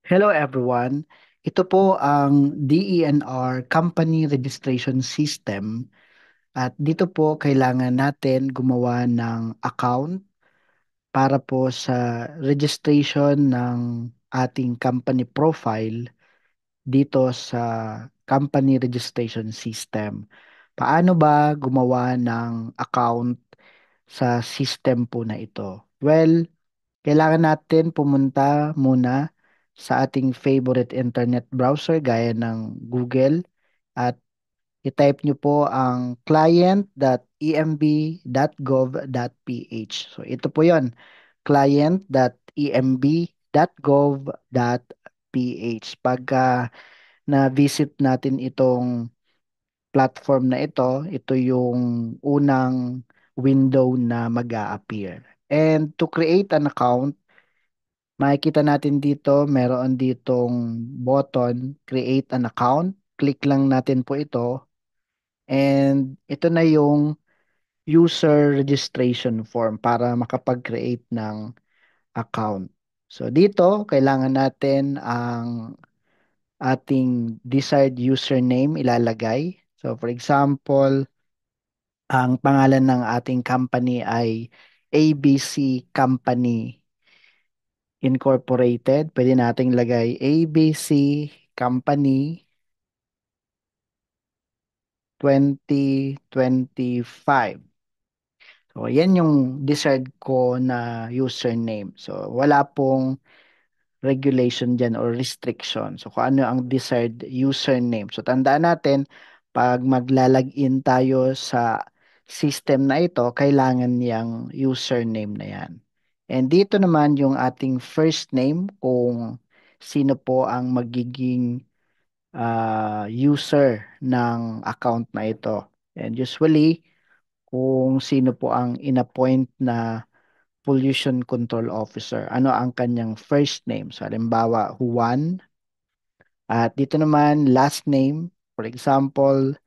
Hello everyone. Ito po ang DENR Company Registration System at dito po kailangan natin gumawa ng account para po sa registration ng ating company profile dito sa Company Registration System. Paano ba gumawa ng account sa system po na ito? Well, kailangan natin pumunta muna sa ating favorite internet browser gaya ng Google at i-type nyo po ang client.emb.gov.ph. So ito po yon, client.emb.gov.ph. Pagka na-visit natin itong platform na ito yung unang window na mag-a-appear. And to create an account, makikita natin dito, meron ditong button, create an account. Click lang natin po ito. And ito na yung user registration form para makapag-create ng account. So dito, kailangan natin ang ating desired username ilalagay. So for example, ang pangalan ng ating company ay ABC Company Incorporated. Pwede nating lagay ABC Company 2025. So, yan yung desired ko na username. So, wala pong regulation dyan or restriction. So, kung ano ang desired username. So, tandaan natin, pag maglalagin tayo sa system na ito, kailangan niyang username na yan. And dito naman yung ating first name, kung sino po ang magiging user ng account na ito. And usually, kung sino po ang inappoint na pollution control officer. Ano ang kanyang first name? So, halimbawa, Juan. At dito naman, last name, for example,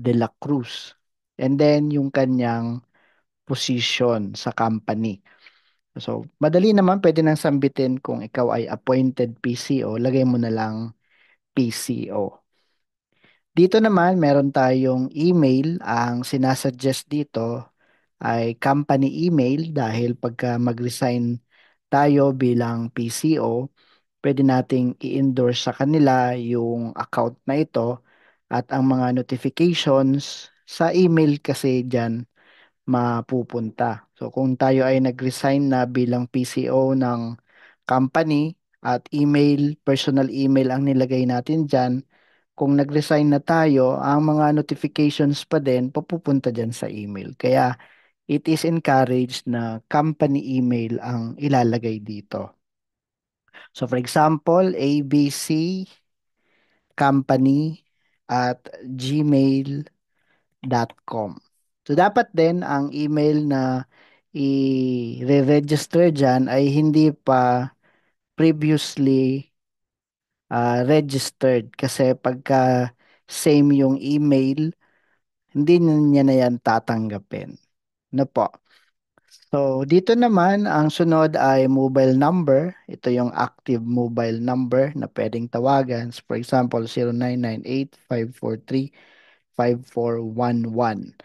De La Cruz. And then, yung kanyang position sa company. So, madali naman, pwede nang sambitin kung ikaw ay appointed PCO, lagay mo na lang PCO. Dito naman, meron tayong email. Ang sinasuggest dito ay company email dahil pagka mag-resign tayo bilang PCO, pwede nating i-endorse sa kanila yung account na ito at ang mga notifications sa email kasi dyan mapupunta. So kung tayo ay nag-resign na bilang PCO ng company at email, personal email ang nilagay natin dyan, kung nag-resign na tayo, ang mga notifications pa din papupunta dyan sa email. Kaya it is encouraged na company email ang ilalagay dito. So for example, ABC company at gmail.com. So dapat din ang email na i-register dyan ay hindi pa previously registered kasi pagka same yung email, hindi niya na yan tatanggapin. Ano po? So, dito naman, ang sunod ay mobile number. Ito yung active mobile number na pwedeng tawagan. For example, 0998-543-5411.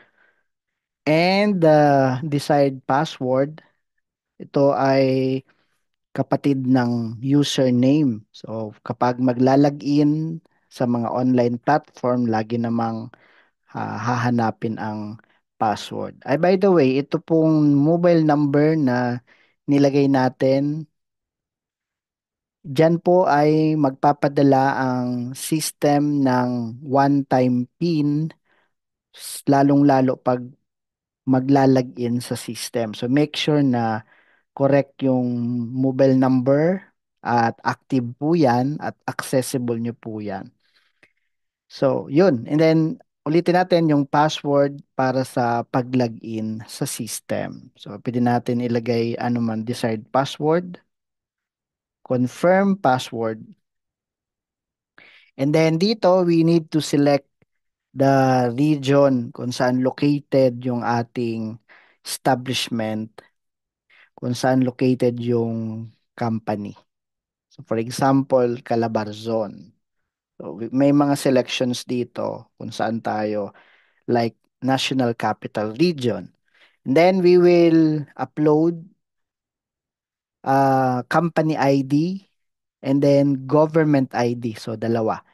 And the desired password, ito ay kapatid ng username. So, kapag maglalagin sa mga online platform, lagi namang hahanapin ang password. Ay, by the way, ito pong mobile number na nilagay natin, dyan po ay magpapadala ang system ng one-time PIN, lalong-lalo pag maglalagin sa system. So make sure na correct yung mobile number at active po yan at accessible nyo po yan. So, yun. And then, ulitin natin yung password para sa pag-login sa system. So, pwede natin ilagay anuman desired password, confirm password. And then dito, we need to select the region kung saan located yung ating establishment, kung saan located yung company. So for example, Calabarzon. So may mga selections dito kung saan tayo like National Capital Region. And then we will upload company ID and then government ID. So dalawa.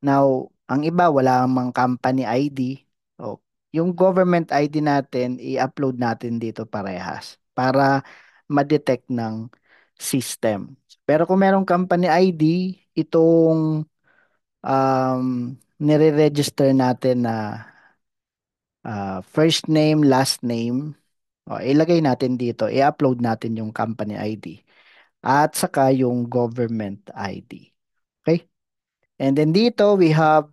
Now, ang iba wala mang company ID. So, yung government ID natin, i-upload natin dito parehas para ma-detect ng system. Pero kung merong company ID, itong nire-register natin na first name, last name, ilagay natin dito, i-upload natin yung company ID at saka yung government ID. Okay? And then dito, we have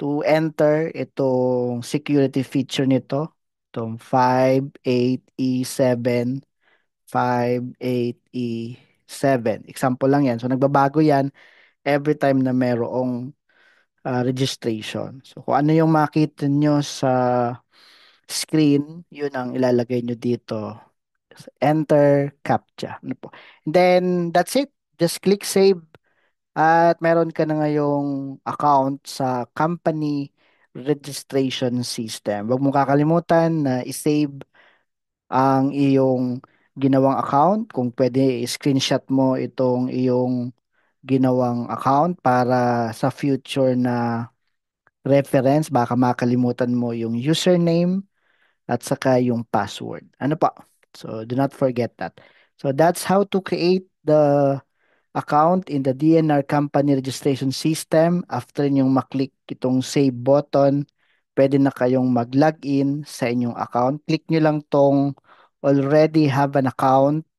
to enter itong security feature nito, itong 58E7, 58E7. Example lang yan. So, nagbabago yan every time na merong registration. So, kung ano yung makita nyo sa screen, yun ang ilalagay nyo dito. Enter CAPTCHA. Ano po. And then, that's it. Just click save at meron ka na ngayong account sa company registration system. Huwag mong kakalimutan na isave ang iyong ginawang account. Kung pwede, screenshot mo itong iyong ginawang account para sa future na reference, baka makalimutan mo yung username at saka yung password. Ano pa? So, do not forget that. So, that's how to create the account in the DNR company registration system. After nyong maklik itong save button, pwede na kayong mag-login sa inyong account. Click nyo lang tong already have an account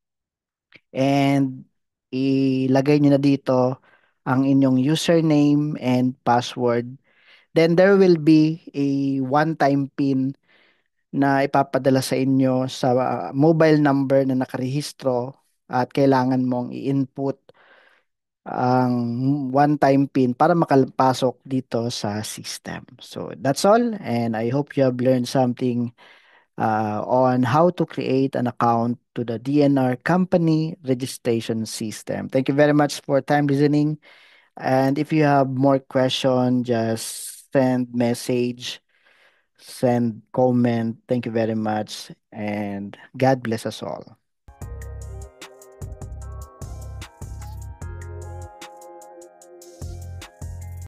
and ilagay nyo na dito ang inyong username and password. Then there will be a one-time PIN na ipapadala sa inyo sa mobile number na nakarehistro at kailangan mong i-input ang one-time PIN para makapasok dito sa system. So that's all, and I hope you have learned something on how to create an account to the DNR company registration system. Thank you very much for time listening. And if you have more question, just send message, send comment. Thank you very much, and God bless us all.